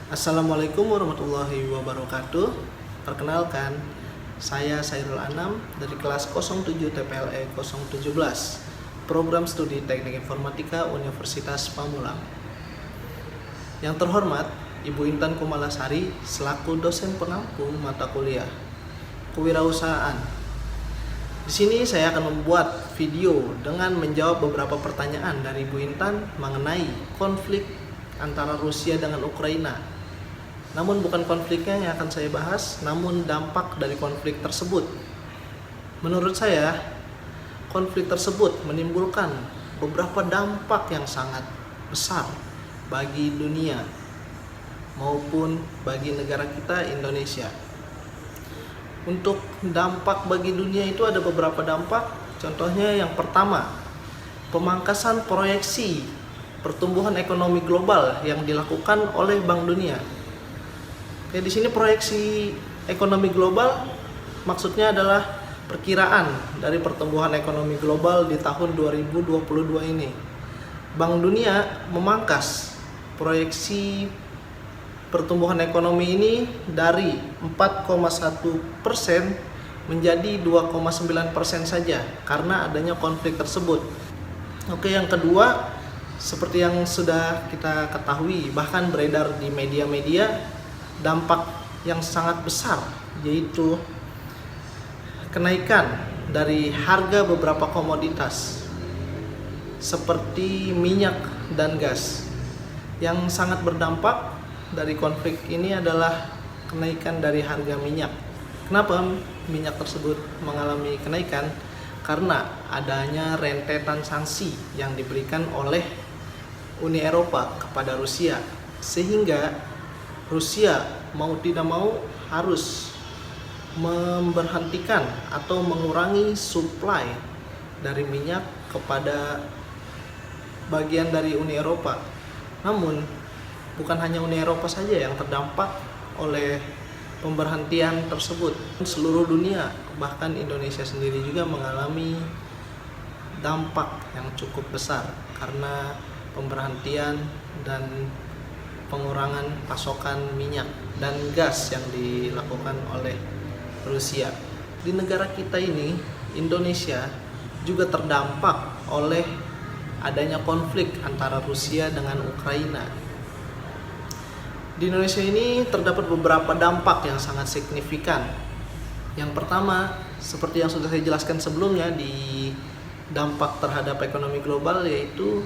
Assalamualaikum warahmatullahi wabarakatuh. Perkenalkan, saya Sairul Anam dari kelas 07 TPLE 017, Program Studi Teknik Informatika Universitas Pamulang. Yang terhormat, Ibu Intan Kumalasari selaku dosen pengampu mata kuliah Kewirausahaan. Di sini saya akan membuat video dengan menjawab beberapa pertanyaan dari Ibu Intan mengenai konflik antara Rusia dengan Ukraina. Namun bukan konfliknya yang akan saya bahas, namun dampak dari konflik tersebut. Menurut saya, konflik tersebut menimbulkan beberapa dampak yang sangat besar bagi dunia maupun bagi negara kita Indonesia. Untuk dampak bagi dunia itu ada beberapa dampak. Contohnya yang pertama, pemangkasan proyeksi pertumbuhan ekonomi global yang dilakukan oleh Bank Dunia. Oke, di sini proyeksi ekonomi global maksudnya adalah perkiraan dari pertumbuhan ekonomi global di tahun 2022 ini. Bank Dunia memangkas proyeksi pertumbuhan ekonomi ini dari 4,1% menjadi 2,9% saja karena adanya konflik tersebut. Oke, yang kedua, seperti yang sudah kita ketahui bahkan beredar di media-media, dampak yang sangat besar yaitu kenaikan dari harga beberapa komoditas seperti minyak dan gas. Yang sangat berdampak dari konflik ini adalah kenaikan dari harga minyak. Kenapa minyak tersebut mengalami kenaikan? Karena adanya rentetan sanksi yang diberikan oleh Uni Eropa kepada Rusia, sehingga Rusia mau tidak mau harus memberhentikan atau mengurangi supply dari minyak kepada bagian dari Uni Eropa. Namun bukan hanya Uni Eropa saja yang terdampak oleh pemberhentian tersebut. Seluruh dunia, bahkan Indonesia sendiri juga mengalami dampak yang cukup besar karena pemberhentian dan pengurangan pasokan minyak dan gas yang dilakukan oleh Rusia. Di negara kita ini, Indonesia, juga terdampak oleh adanya konflik antara Rusia dengan Ukraina. Di Indonesia ini terdapat beberapa dampak yang sangat signifikan. Yang pertama, seperti yang sudah saya jelaskan sebelumnya di dampak terhadap ekonomi global, yaitu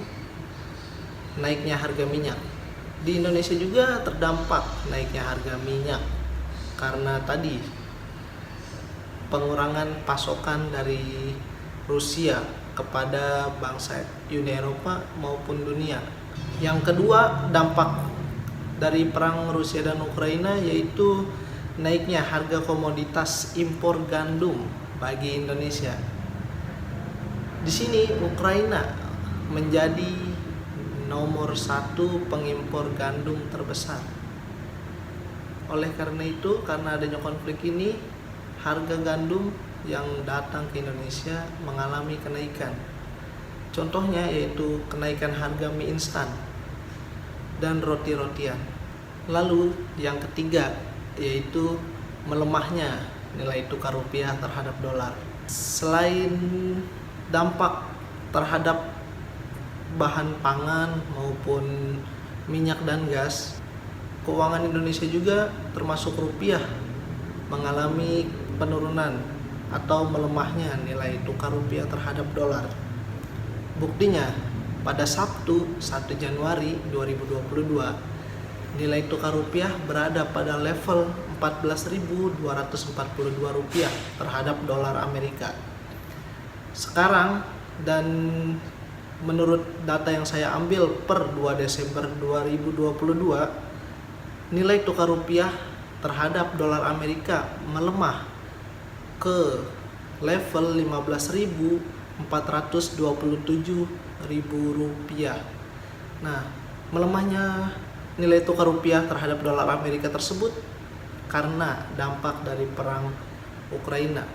naiknya harga minyak. Di Indonesia juga terdampak naiknya harga minyak karena tadi pengurangan pasokan dari Rusia kepada bangsa Uni Eropa maupun dunia. Yang kedua, dampak dari perang Rusia dan Ukraina yaitu naiknya harga komoditas impor gandum bagi Indonesia. Di sini Ukraina menjadi nomor 1 pengimpor gandum terbesar. Oleh karena itu, karena adanya konflik ini, harga gandum yang datang ke Indonesia mengalami kenaikan. Contohnya yaitu kenaikan harga mie instan dan roti-rotian. Lalu yang ketiga yaitu melemahnya nilai tukar rupiah terhadap dolar. Selain dampak terhadap bahan pangan maupun minyak dan gas, keuangan Indonesia juga termasuk rupiah mengalami penurunan atau melemahnya nilai tukar rupiah terhadap dolar. Buktinya, pada Sabtu 1 Januari 2022, nilai tukar rupiah berada pada level 14.242 rupiah terhadap dolar Amerika. Sekarang dan menurut data yang saya ambil per 2 Desember 2022, nilai tukar rupiah terhadap dolar Amerika melemah ke level 15.427 rupiah. Nah, melemahnya nilai tukar rupiah terhadap dolar Amerika tersebut karena dampak dari perang Ukraina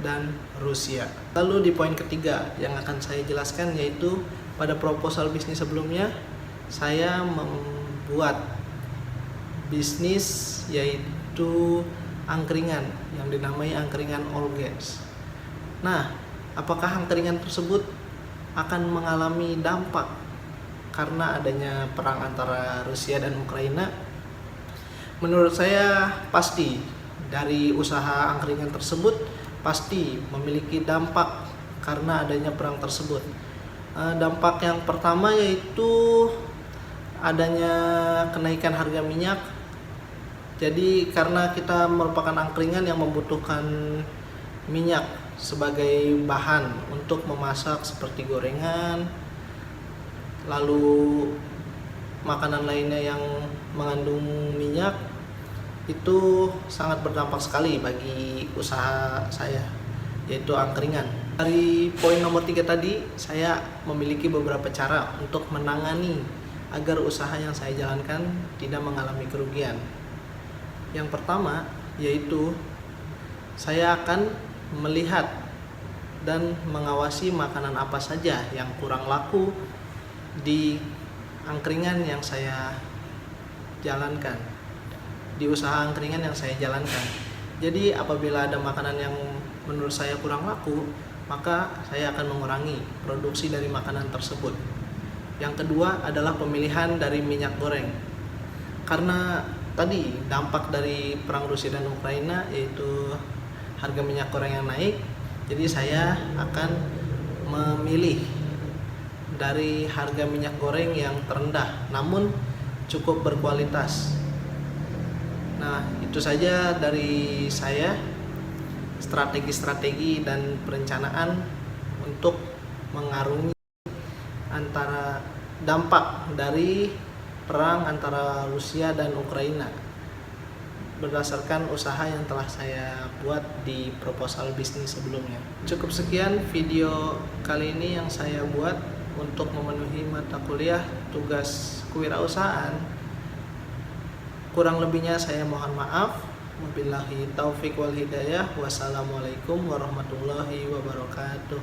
dan Rusia. Lalu di poin ketiga yang akan saya jelaskan yaitu pada proposal bisnis sebelumnya saya membuat bisnis, yaitu angkringan yang dinamai angkringan all gas. Nah, apakah angkringan tersebut akan mengalami dampak karena adanya perang antara Rusia dan Ukraina? Menurut saya pasti. Dari usaha angkringan tersebut pasti memiliki dampak karena adanya perang tersebut. Dampak yang pertama yaitu adanya kenaikan harga minyak. Jadi karena kita merupakan angkringan yang membutuhkan minyak sebagai bahan untuk memasak seperti gorengan, lalu makanan lainnya yang mengandung minyak, itu sangat berdampak sekali bagi usaha saya, yaitu angkringan. Dari poin nomor 3 tadi, saya memiliki beberapa cara untuk menangani agar usaha yang saya jalankan tidak mengalami kerugian. Yang pertama yaitu saya akan melihat dan mengawasi makanan apa saja yang kurang laku di angkringan yang saya jalankan, di usaha angkringan yang saya jalankan. Jadi apabila ada makanan yang menurut saya kurang laku, maka saya akan mengurangi produksi dari makanan tersebut. Yang kedua adalah pemilihan dari minyak goreng. Karena tadi dampak dari perang Rusia dan Ukraina yaitu harga minyak goreng yang naik, jadi saya akan memilih dari harga minyak goreng yang terendah namun cukup berkualitas. Nah, itu saja dari saya, strategi-strategi dan perencanaan untuk mengarungi antara dampak dari perang antara Rusia dan Ukraina berdasarkan usaha yang telah saya buat di proposal bisnis sebelumnya. Cukup sekian video kali ini yang saya buat untuk memenuhi mata kuliah tugas kewirausahaan. Kurang lebihnya saya mohon maaf. Wabillahi taufik wal hidayah. Wassalamualaikum warahmatullahi wabarakatuh.